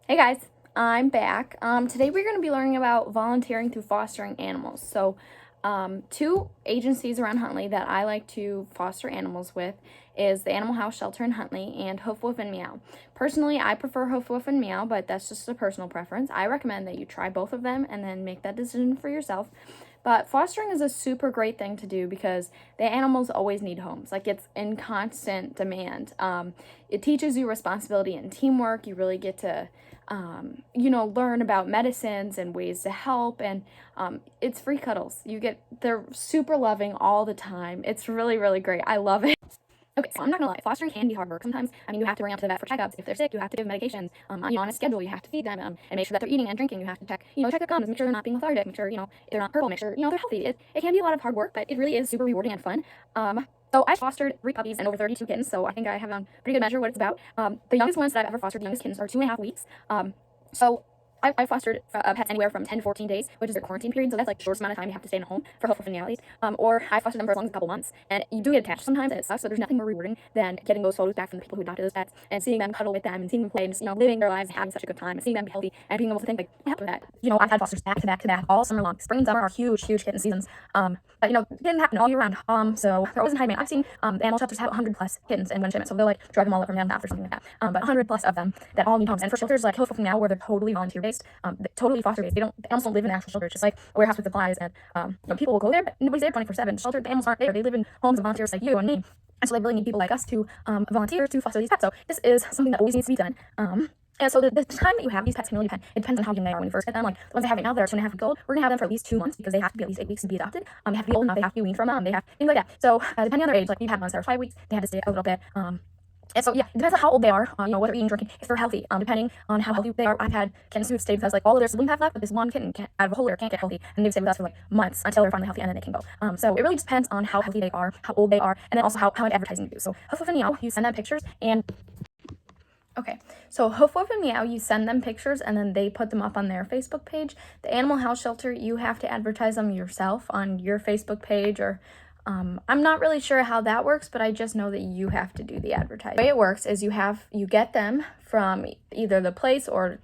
Hey guys, I'm back. Today we're going to be learning about volunteering through fostering animals. Two agencies around Huntley that I like to foster animals with is the Animal House Shelter in Huntley and Hoof Woof and Meow. Personally, I prefer Hoof Woof and Meow, but that's just a personal preference. I recommend that you try both of them and then make that decision for yourself. But fostering is a super great thing to do because the animals always need homes. Like, it's in constant demand. It teaches you responsibility and teamwork. You really get to learn about medicines and ways to help, and it's free cuddles. They're super loving all the time. It's really, really great. I love it. Okay, so I'm not gonna lie, fostering can be hard work sometimes. I mean, you have to bring them to the vet for checkups. If they're sick, you have to give medications. On a schedule, you have to feed them and make sure that they're eating and drinking. You have to check their gums, make sure they're not being lethargic, make sure, if they're not purple, make sure, they're healthy. It can be a lot of hard work, but it really is super rewarding and fun. So I fostered 3 puppies and over 32 kittens, so I think I have a pretty good measure what it's about. The youngest ones that I've ever fostered, the youngest kittens, are 2.5 weeks. So I fostered pets anywhere from 10 to 14 days, which is their quarantine period, so that's like the shortest amount of time you have to stay in a home for health and at least. Or I fostered them for as long as a couple months, and you do get attached sometimes, and it sucks, so there's nothing more rewarding than getting those photos back from the people who adopted those pets, and seeing them cuddle with them, and seeing them play, and just, living their lives and having such a good time, and seeing them be healthy, and being able to think, like, yeah, that. I've had fosters back to back to back all summer long. Spring and summer are huge, huge kitten seasons. But it didn't happen all year round. So they're always in high demand. I've seen the animal shelters have 100 plus kittens in one shipment, so they'll like drive them all up from down south or something like that. But 100 plus of them that all need homes. And for shelters like Hillsborough now, where they're totally volunteer based, totally foster based. The animals don't live in the actual shelter. It's just like a warehouse with supplies, and people will go there, but nobody's there 24/7. Shelter, the animals aren't there. They live in homes of volunteers like you and me. And so they really need people like us to volunteer to foster these pets. So this is something that always needs to be done. And so the time that you have these pets can really depend. It depends on how young they are when you first get them. Like the ones I have right now that are 2.5 weeks old, we're gonna have them for at least 2 months because they have to be at least 8 weeks to be adopted. They have to be old enough. They have to be weaned from them. They have things like that. So depending on their age, like we've had ones that are 5 weeks, they had to stay a little bit. And so, yeah, it depends on how old they are, what they're eating, drinking, if they're healthy. Depending on how healthy they are, I've had kittens who've stayed with us, like, all of their sibling have left, but this one kitten out of a whole litter can't get healthy, and they've stayed with us for, like, months until they're finally healthy, and then they can go. So it really just depends on how healthy they are, how old they are, and then also how advertising you do. So, Hoof Woof and Meow, you send them pictures, and okay, so Hoof Woof and Meow, you send them pictures and then they put them up on their Facebook page. The Animal House Shelter, you have to advertise them yourself on your Facebook page, or I'm not really sure how that works, but I just know that you have to do the advertising. The way it works is you get them from either the place or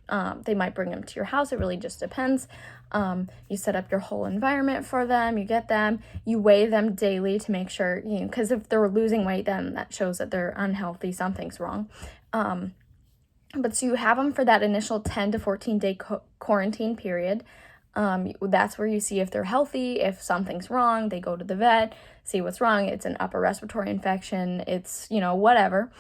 they might bring them to your house. It really just depends. You set up your whole environment for them, you get them, you weigh them daily to make sure, because if they're losing weight, then that shows that they're unhealthy, something's wrong. But so you have them for that initial 10 to 14 day quarantine period. That's where you see if they're healthy, if something's wrong, they go to the vet, see what's wrong. It's an upper respiratory infection, it's, whatever.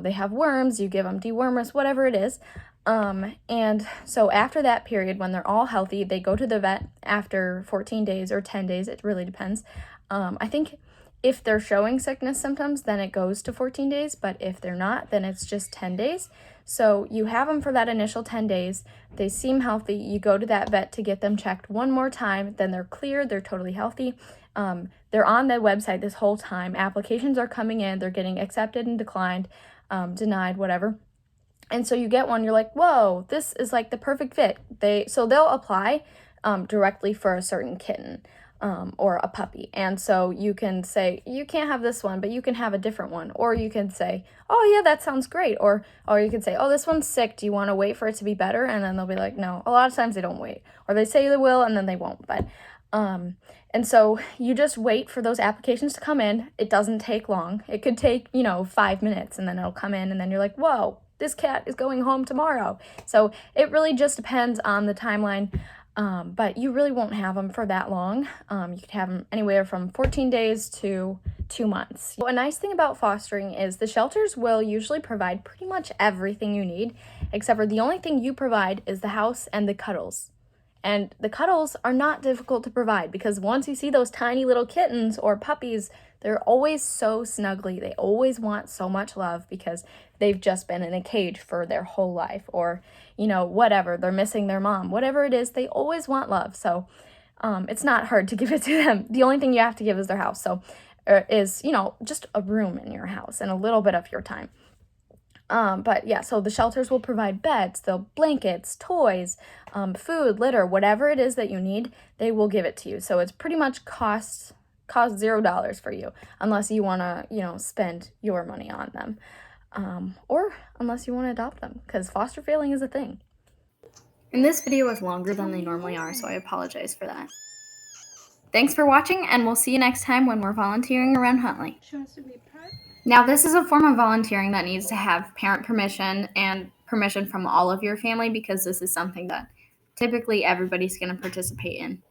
They have worms, you give them dewormers, whatever it is. And so after that period, when they're all healthy, they go to the vet after 14 days or 10 days, it really depends. I think if they're showing sickness symptoms, then it goes to 14 days, but if they're not, then it's just 10 days. So you have them for that initial 10 days. They seem healthy. You go to that vet to get them checked one more time. Then they're cleared. They're totally healthy. They're on the website this whole time. Applications are coming in. They're getting accepted and declined, denied, whatever. And so you get one. You're like, whoa, this is like the perfect fit. They'll apply directly for a certain kitten. Or a puppy. And so you can say, you can't have this one, but you can have a different one. Or you can say, oh yeah, that sounds great. Or you can say, oh, this one's sick. Do you want to wait for it to be better? And then they'll be like, no. A lot of times they don't wait. Or they say they will and then they won't. But and so you just wait for those applications to come in. It doesn't take long. It could take, 5 minutes, and then it'll come in, and then you're like, whoa, this cat is going home tomorrow. So it really just depends on the timeline. But you really won't have them for that long. You could have them anywhere from 14 days to 2 months. So a nice thing about fostering is the shelters will usually provide pretty much everything you need, except for the only thing you provide is the house and the cuddles. And the cuddles are not difficult to provide because once you see those tiny little kittens or puppies, they're always so snuggly. They always want so much love because they've just been in a cage for their whole life, or, whatever. They're missing their mom. Whatever it is, they always want love. So it's not hard to give it to them. The only thing you have to give is their house. So is, just a room in your house and a little bit of your time. But yeah, so the shelters will provide beds, they'll blankets, toys, food, litter, whatever it is that you need, they will give it to you. So it's pretty much cost $0 for you, unless you want to, spend your money on them, or unless you want to adopt them, because foster failing is a thing. And this video is longer than they normally are, so I apologize for that. Thanks for watching, and we'll see you next time when we're volunteering around Huntley. She wants to be pet. Now, this is a form of volunteering that needs to have parent permission and permission from all of your family, because this is something that typically everybody's going to participate in.